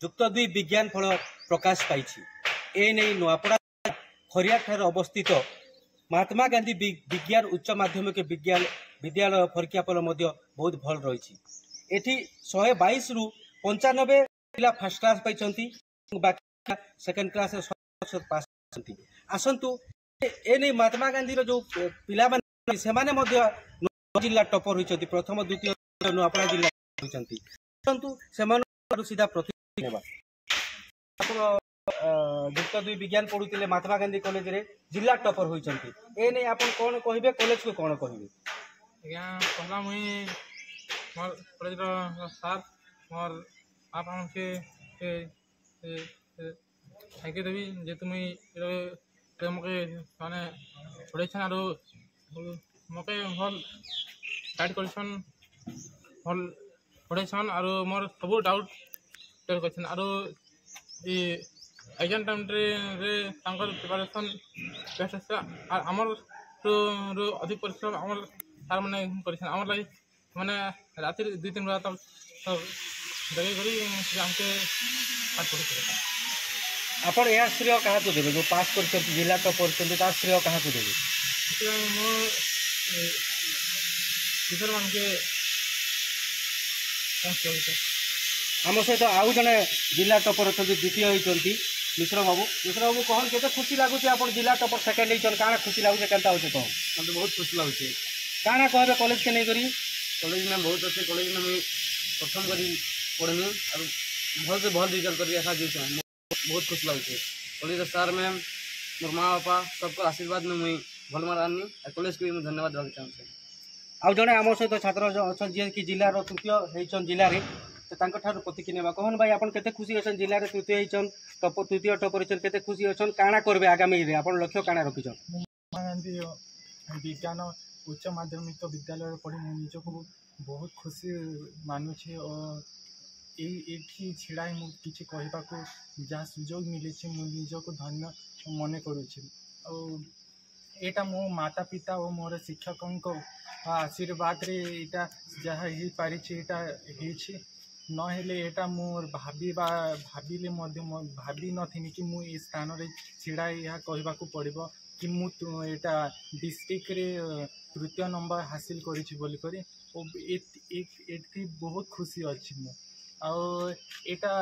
युक्त 2 विज्ञान फल प्रकाश पाई एने नुआपड़ा खरिया ठार अवस्थित महात्मा गांधी विज्ञान उच्च माध्यमिक विद्यालय फरीक्षाफल बहुत भल रही। एठी 122 रु 95 पिला फर्स्ट क्लास पाई बाकी सेकंड क्लास पास आसतु एने महात्मा गांधी जो पिला जिला टॉपर होती प्रथम द्वितीय नुआपड़ा जिला होती सीधा प्रतिनिधि युक्त 2 विज्ञान पढ़ुते महात्मा गांधी कॉलेज रे जिला टॉपर होती एने आप कौन कहे कॉलेज को कौन कहे आज्ञा पहला मुई मोर कॉलेज सार मोर आप हमके थाके देवी जेतु मुई मके माने पढ़ेछन आरो मके भल गाइड करछन भल पढ़ेछन आरो मोर सब डाउट क्लियर करछन आरो ए एग्जाम टाइम रे तांकर प्रिपरेशन बेस्ट है और हमर तो अधिक परिश्रम हमर सार माने करछन हमर लागि माने राति 2-3 बजे तक सब जगह करी हमके पाठ पढ़े आपण या श्रेय कहा को देबे जो पास कर जिला टॉपर करते ता श्रेय कहा को देबे मो टीचर मान के आम सहित आउ जने जिला टॉपर अच्छा द्वितीय होती मिश्र बाबू कहन केते खुशी लगुच आप जिला टॉपर सेकेंड होती काना खुशी लगुच केनता होचे कह मतलब बहुत खुशी लगुच काना कहबे कॉलेज के नहीं करी कॉलेज में बहुत अच्छे कॉलेज में मुझे प्रथम करी पढ़नी और भल से भल रिजल्ट कर आशा जी बहुत खुश लगे कॉलेज सार मैम मोर माँ बापा सबको आशीर्वाद में मुझे भल मार आनी और कॉलेज को भी मुझे धन्यवाद देना चाहूँ आउ जड़े आम सहित छात्र अच्छा जी कि जिलार तृतीय होती जिले में प्रतिक्रिया नेबा कहन भाई आपन केते खुशी अछन जिले में तृतीय होचन टॉपर तृतीय टॉपर होचन केते खुशी अछन काना करबे आगामी रे आपन लक्ष्य काना रखिछन गांधी विज्ञान उच्च माध्यमिक विद्यालय पढ़ी मु निजको बहुत खुशी मानुछे और ये छिड़ा मु किछि कहबा को जहाँ सुजोग मिली मु निजको धन्य मन करुछि और एटा मो माता पिता और मोर शिक्षकों आशीर्वाद रे एटा जहाँ हो पारि नहेले एटा मोर भाविले भावी नथिनी कि मु ए स्थान रे छिड़ा या कहबा को पड़िबो कि मु एटा डिस्ट्रिक्ट रे तृतीय नंबर हासिल करिछि बोली करी एठी बहुत खुशी अछि मु और एटा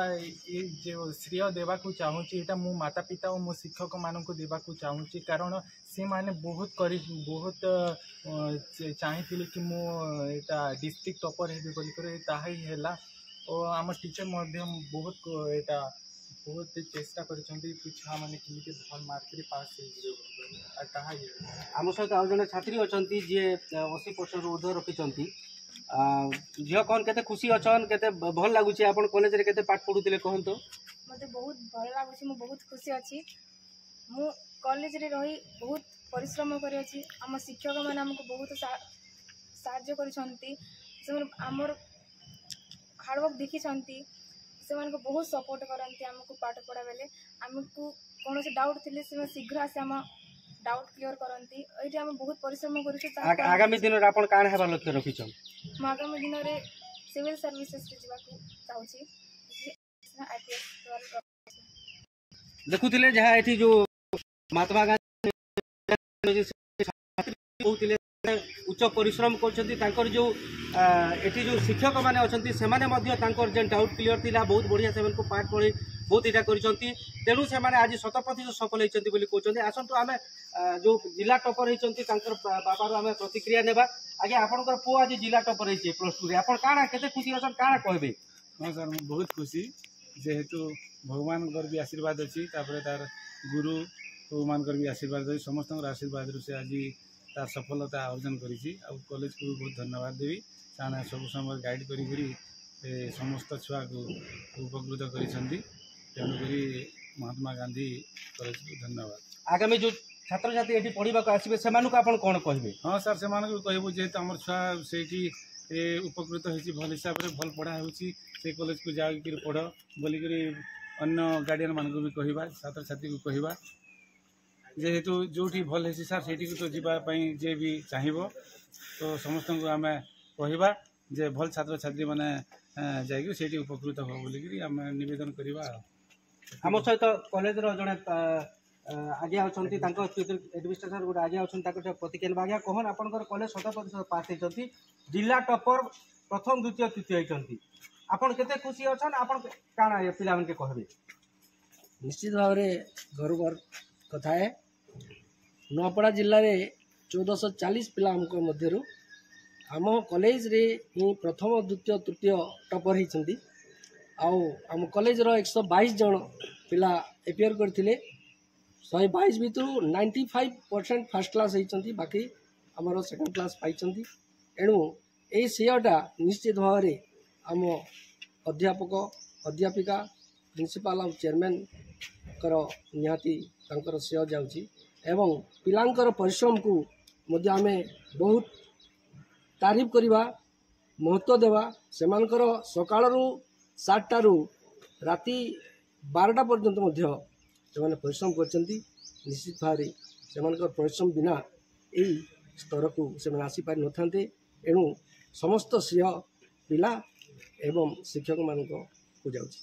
जो श्रेय देवा को चाहूँगी एटा मो माता पिता और मो शिक्षक मान को देवा को चाहूँगी कारण से माने बहुत चाहिए कि मो एटा डिस्ट्रिक्ट टॉपर हेबे बोली करे ताहा ही हैला और आम टीचर बहुत एटा बहुत चेष्टा करिसेंती छुआ माने किमिति भल मार्क रे पास हो ताहा ही आम सहित आउ जने छात्री अछंती जे 80% ऊर्ध्व रखिछंती झील कौन केते खुशी अछन केते भल लागुची आपन कॉलेज रे केते पाठ पढुतिले कहन तो मते बहुत भल लागुची मु बहुत खुशी अछि मु कॉलेज रे रही बहुत परिश्रम करि अछि हम शिक्षक माने हमको बहुत साहाय्य करिसंती से हमर हार्ड वर्क देखि छंती से मानको बहुत सपोर्ट करंती हमको पाठ पढा बेले हमको कोनो से डाउट थिले से शीघ्र आसे हम डाउट क्लियर करंती एठी हम बहुत परिश्रम करिछु आगामी दिन रे आपन कान हेबा लक्ष्य रखिछन म आगामी दिन रे सिविल सर्विसेज रे जिबा को चाहूची आईपीएस देखुतिले जहा एठी जो महात्मा गांधी कहउतिले उच्च परिश्रम करछंती तांकर जो एठी जो शिक्षक माने अछंती से माने मध्य तांकर जे डाउट क्लियर थिला बहुत बढ़िया से को पाठ पढी बहुत इटा करिसंती तेणु से माने आज 100% सफल होइचंती बोली कहउचंती आसंतु आमे जो जिला टॉपर होइचंती तांकर बाबारो आमे प्रतिक्रिया नेबा आगे आपनकर पो आज जिला टॉपर होइचे +2 रे आपन काना केते खुशी अछन काना कहबे हां सर बहुत खुशी जेहेतु भगवान कर भी आशीर्वाद अछि तापर तार गुरु भगवान कर भी आशीर्वाद अछि समस्त आशीर्वाद रु से आज तार सफलता अर्जन करिछि आ कॉलेज को बहुत धन्यवाद देवी साना सब समय गाइड करी समस्त छुआ को उपकृत करिसंती तेणुकरी महात्मा गांधी कॉलेज को धन्यवाद आगामी जो छात्र छात्री एठी पढ़िबा को आसीबे सेमानु को आपन कोन कहबे हां सर सेमानु को कहबो जेहेतु हमर छुआ सेठी उपकृत होइछि भल हिसाब रे भल पढ़ा होइछि से कॉलेज को जाई कि पढ़ बोली करी अन्य गार्डियन मान को भी कहबा छात्र छात्री को कहबा जेहेतु जोठी भल है सर सेठी को तो जीवाई जे भी चाहिए तो समस्त को आम कहवा जे भल छात्र छात्री मैंने ଯାଇକି ସେଇଠି ଉପକୃତ ହେବ ବୋଲିକିରି ଆମେ ନିବେଦନ କରିବା। ଆମ ସହିତ କଲେଜର ଜଣେ ଆଜ୍ଞା ଅଛନ୍ତି, ତାଙ୍କ ଆଡମିନିଷ୍ଟ୍ରେସନ ଗୋଟେ ଆଜ୍ଞା ଅଛନ୍ତି, ତାଙ୍କ ପ୍ରତିକ୍ରିୟା ନେବା। ଆଜ୍ଞା କହନ୍ ଆପଣଙ୍କର କଲେଜ 100% ପାସ୍ ହେଇଛନ୍ତି, ଜିଲ୍ଲା ଟପର ପ୍ରଥମ ଦ୍ୱିତୀୟ ତୃତୀୟ ହେଇଛନ୍ତି, ଆପଣ କେତେ ଖୁସି ଅଛନ୍? ଆପଣ କାଣା ପିଲାମାନଙ୍କୁ କହିବେ? निश्चित भाव में गर्व कथा है। नुआपड़ा जिले में 1440 पिला मध्य आम कॉलेज रे ही प्रथम द्वितीय तृतीय टॉपर होती। आम कॉलेज रो 122 जन पिला एपियर करते 122 भितर 95% फर्स्ट क्लास होती, बाकी आमर सेकेंड क्लास पाई। एणु यही श्रेयटा निश्चित भाव में आम अध्यापक अध्यापिका प्रिंसिपाल और चेयरमैन कर निहाती तांकर श्रेय जाउची एवं पिलांकर परिश्रम को मध्य आमे बहुत तारीफ करवा, महत्व देवा। सेमानकर सकाळरू 7टा रु राति 12टा पर्यंत मध्य से परिश्रम करछंती। निश्चित भाव सेमानकर परिश्रम बिना यही स्तर को से आसी पारि नथांते। एणु समस्त श्रेय पिला एवं शिक्षक मानक को जाउची।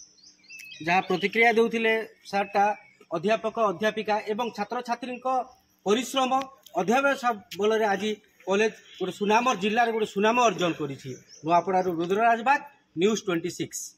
जहाँ प्रतिक्रिया देउथिले सारटा अध्यापक अध्यापिका एवं छात्र छात्री परिश्रम अध्यावस बल आज कॉलेज गोटे सुनाम जिले में गोटे सुनाम अर्जन करिछि। नुआपड़ा रुद्रराज बाग, न्यूज़ 26।